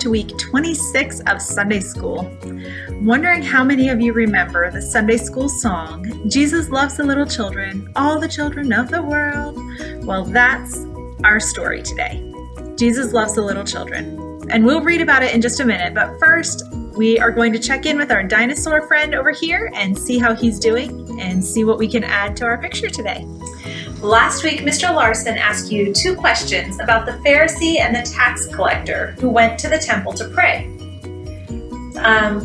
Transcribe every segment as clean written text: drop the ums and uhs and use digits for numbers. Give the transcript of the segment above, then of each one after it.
to week 26 of Sunday School. Wondering how many of you remember the Sunday School song, Jesus loves the little children, all the children of the world? Well, that's our story today. Jesus loves the little children. And we'll read about it in just a minute, but first, we are going to check in with our dinosaur friend over here and see how he's doing and see what we can add to our picture today. Last week, Mr. Larson asked you 2 questions about the Pharisee and the tax collector who went to the temple to pray.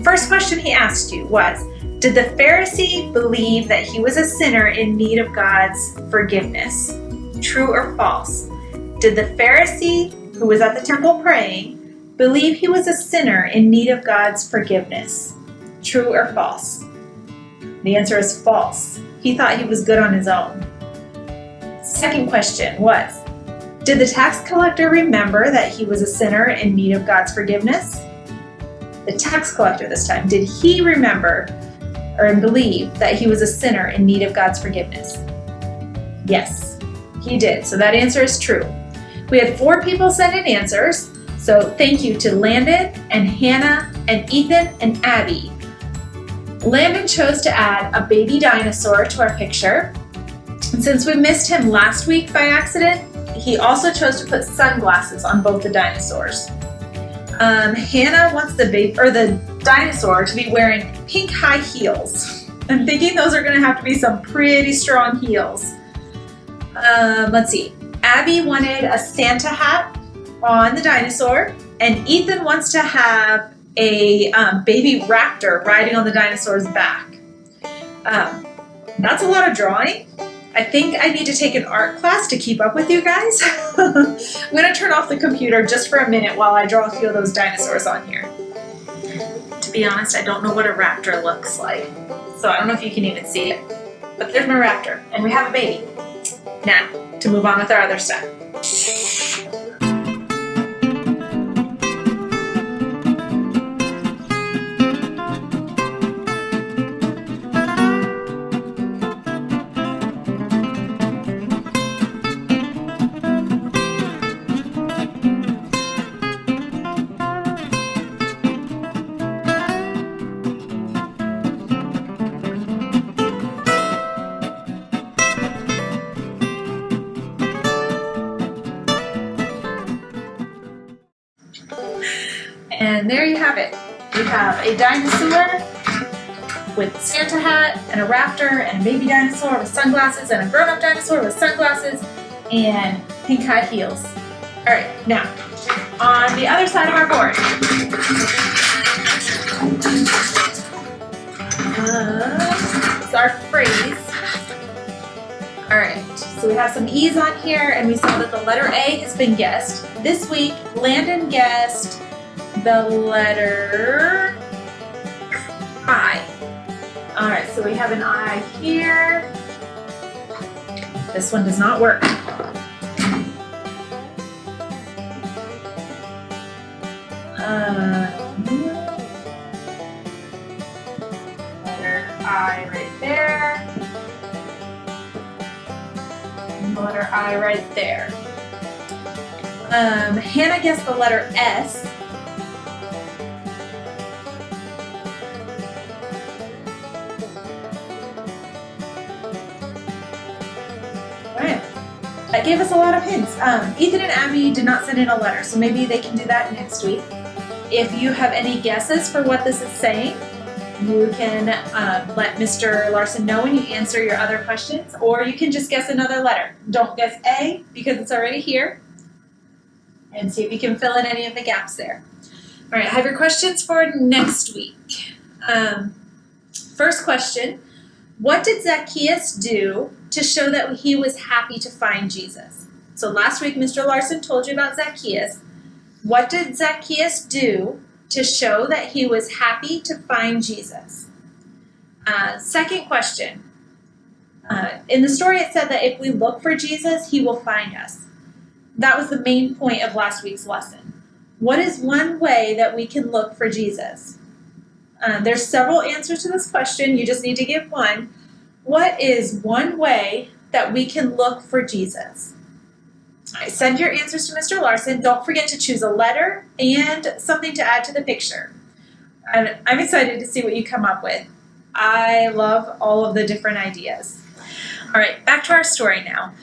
First question he asked you was, did the Pharisee believe that he was a sinner in need of God's forgiveness? True or false? Did the Pharisee who was at the temple praying believe he was a sinner in need of God's forgiveness? True or false? The answer is false. He thought he was good on his own. Second question was, did the tax collector remember that he was a sinner in need of God's forgiveness? The tax collector this time, did he remember or believe that he was a sinner in need of God's forgiveness? Yes, he did. So that answer is true. We had 4 people send in answers. So thank you to Landon and Hannah and Ethan and Abby. Landon chose to add a baby dinosaur to our picture. And since we missed him last week by accident, he also chose to put sunglasses on both the dinosaurs. Hannah wants the dinosaur to be wearing pink high heels. I'm thinking those are going to have to be some pretty strong heels. Let's see. Abby wanted a Santa hat on the dinosaur, and Ethan wants to have a baby raptor riding on the dinosaur's back. That's a lot of drawing. I think I need to take an art class to keep up with you guys. I'm going to turn off the computer just for a minute while I draw a few of those dinosaurs on here. To be honest, I don't know what a raptor looks like, so I don't know if you can even see it. But there's my raptor, and we have a baby. Now, to move on with our other stuff. And there you have it. We have a dinosaur with a Santa hat and a raptor and a baby dinosaur with sunglasses and a grown-up dinosaur with sunglasses and pink high heels. All right, now on the other side of our board, is our phrase. All right, so we have some E's on here, and we saw that the letter A has been guessed. This week, Landon guessed the letter I. All right, so we have an I here. This one does not work. Letter I right there. And the letter I right there. Hannah guessed the letter S. That gave us a lot of hints. Ethan and Abby did not send in a letter, so maybe they can do that next week. If you have any guesses for what this is saying, you can let Mr. Larson know when you answer your other questions, or you can just guess another letter. Don't guess A, because it's already here, and see if you can fill in any of the gaps there. All right, I have your questions for next week. First question, what did Zacchaeus do to show that he was happy to find Jesus? So last week, Mr. Larson told you about Zacchaeus. What did Zacchaeus do to show that he was happy to find Jesus? Second question. In the story, it said that if we look for Jesus, he will find us. That was the main point of last week's lesson. What is one way that we can look for Jesus? There's several answers to this question. You just need to give one. What is one way that we can look for Jesus? All right, send your answers to Mr. Larson. Don't forget to choose a letter and something to add to the picture. And I'm excited to see what you come up with. I love all of the different ideas. All right, back to our story now.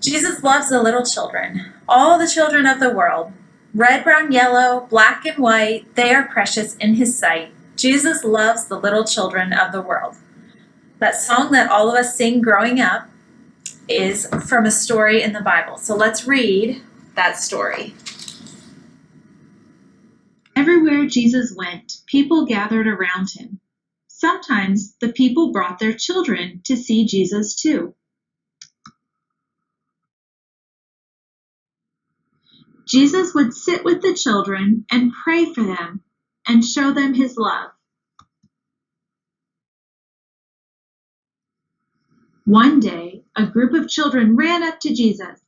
Jesus loves the little children, all the children of the world. Red, brown, yellow, black, and white, they are precious in his sight. Jesus loves the little children of the world. That song that all of us sing growing up is from a story in the Bible. So let's read that story. Everywhere Jesus went, people gathered around him. Sometimes the people brought their children to see Jesus too. Jesus would sit with the children and pray for them and show them his love. One day, a group of children ran up to Jesus,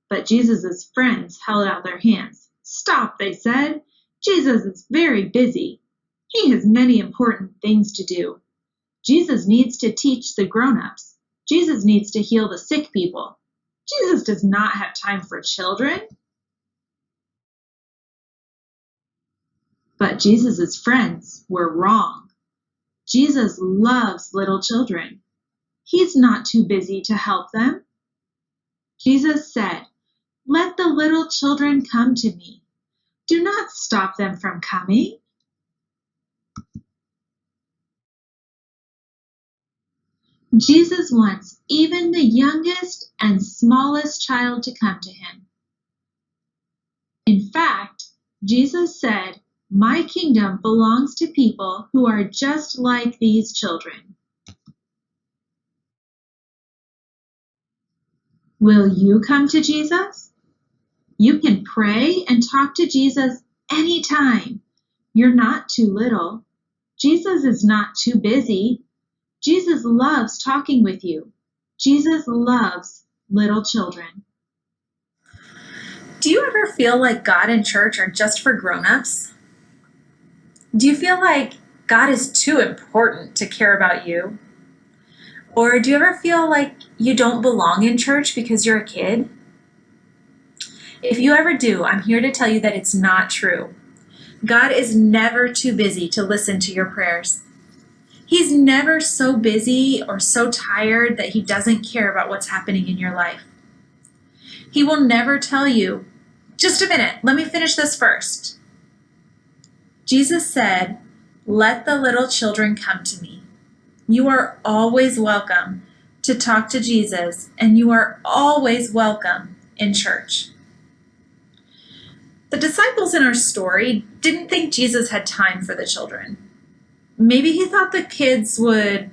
but Jesus' friends held out their hands. "Stop," they said. "Jesus is very busy. He has many important things to do. Jesus needs to teach the grown-ups. Jesus needs to heal the sick people. Jesus does not have time for children." But Jesus' friends were wrong. Jesus loves little children. He's not too busy to help them. Jesus said, "Let the little children come to me. Do not stop them from coming." Jesus wants even the youngest and smallest child to come to him. In fact, Jesus said, "My kingdom belongs to people who are just like these children." Will you come to Jesus? You can pray and talk to Jesus anytime. You're not too little. Jesus is not too busy. Jesus loves talking with you. Jesus loves little children. Do you ever feel like God and church are just for grown-ups? Do you feel like God is too important to care about you? Or do you ever feel like you don't belong in church because you're a kid? If you ever do, I'm here to tell you that it's not true. God is never too busy to listen to your prayers. He's never so busy or so tired that he doesn't care about what's happening in your life. He will never tell you, "Just a minute, let me finish this first." Jesus said, "Let the little children come to me." You are always welcome to talk to Jesus, and you are always welcome in church. The disciples in our story didn't think Jesus had time for the children. Maybe he thought the kids would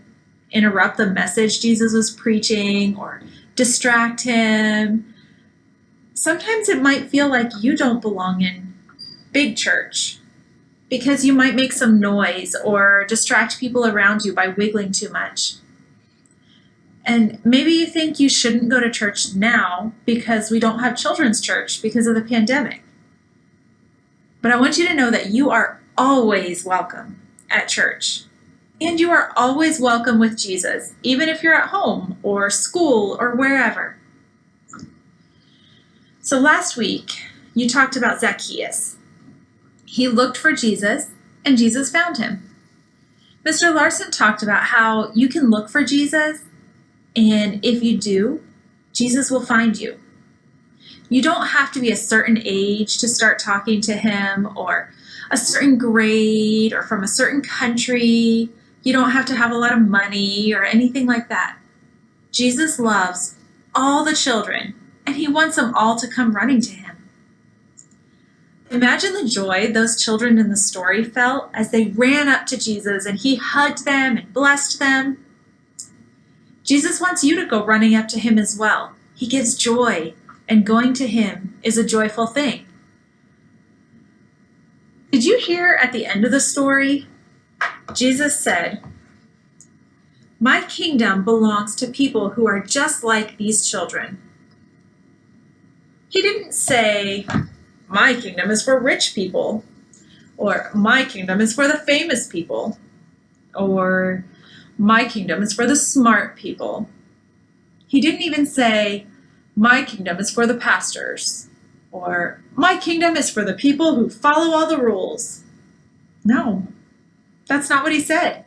interrupt the message Jesus was preaching or distract him. Sometimes it might feel like you don't belong in big church because you might make some noise or distract people around you by wiggling too much. And maybe you think you shouldn't go to church now because we don't have children's church because of the pandemic. But I want you to know that you are always welcome at church. And you are always welcome with Jesus, even if you're at home or school or wherever. So last week, you talked about Zacchaeus. He looked for Jesus, and Jesus found him. Mr. Larson talked about how you can look for Jesus, and if you do, Jesus will find you. You don't have to be a certain age to start talking to him, or a certain grade, or from a certain country. You don't have to have a lot of money or anything like that. Jesus loves all the children, and he wants them all to come running to him. Imagine the joy those children in the story felt as they ran up to Jesus and he hugged them and blessed them. Jesus wants you to go running up to him as well. He gives joy, and going to him is a joyful thing. Did you hear at the end of the story? Jesus said, "My kingdom belongs to people who are just like these children." He didn't say, "My kingdom is for rich people," or "My kingdom is for the famous people," or "My kingdom is for the smart people." He didn't even say, my kingdom is for the pastors, or my kingdom is for the people who follow all the rules. No, that's not what he said.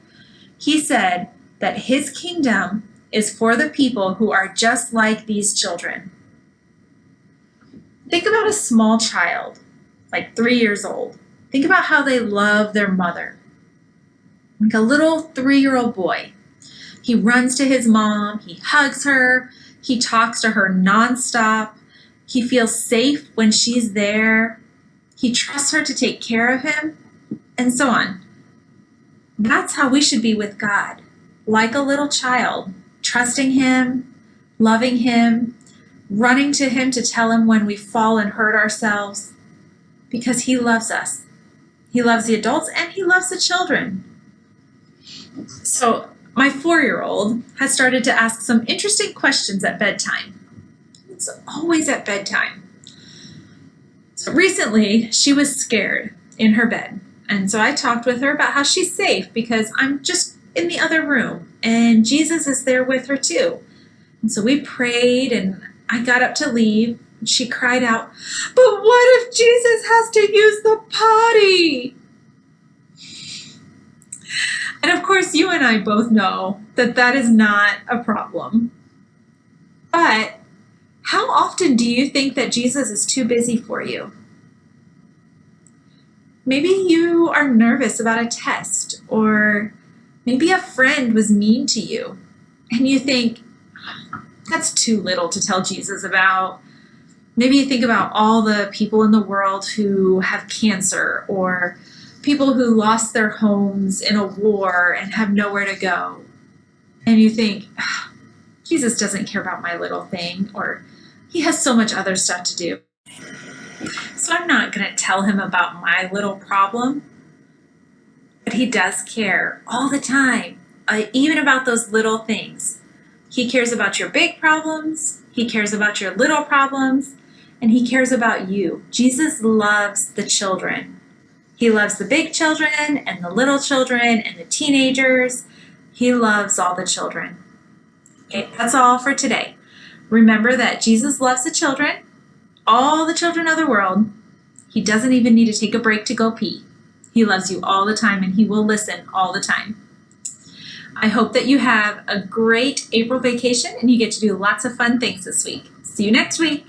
He said that his kingdom is for the people who are just like these children. Think about a small child, like 3 years old. Think about how they love their mother. Like a little 3-year-old boy. He runs to his mom, he hugs her, he talks to her nonstop. He feels safe when she's there. He trusts her to take care of him, and so on. That's how we should be with God, like a little child, trusting him, loving him, running to him to tell him when we fall and hurt ourselves, because he loves us. He loves the adults and he loves the children. So my 4-year-old has started to ask some interesting questions at bedtime. It's always at bedtime. So recently she was scared in her bed. And so I talked with her about how she's safe because I'm just in the other room and Jesus is there with her too. And so we prayed and I got up to leave. And she cried out, "But what if Jesus has to use the potty?" And of course, you and I both know that that is not a problem. But how often do you think that Jesus is too busy for you? Maybe you are nervous about a test, or maybe a friend was mean to you, and you think, that's too little to tell Jesus about. Maybe you think about all the people in the world who have cancer, or people who lost their homes in a war and have nowhere to go. And you think, Jesus doesn't care about my little thing, or he has so much other stuff to do. So I'm not going to tell him about my little problem. But he does care all the time, even about those little things. He cares about your big problems. He cares about your little problems. And he cares about you. Jesus loves the children. He loves the big children and the little children and the teenagers. He loves all the children. Okay, that's all for today. Remember that Jesus loves the children, all the children of the world. He doesn't even need to take a break to go pee. He loves you all the time and he will listen all the time. I hope that you have a great April vacation and you get to do lots of fun things this week. See you next week.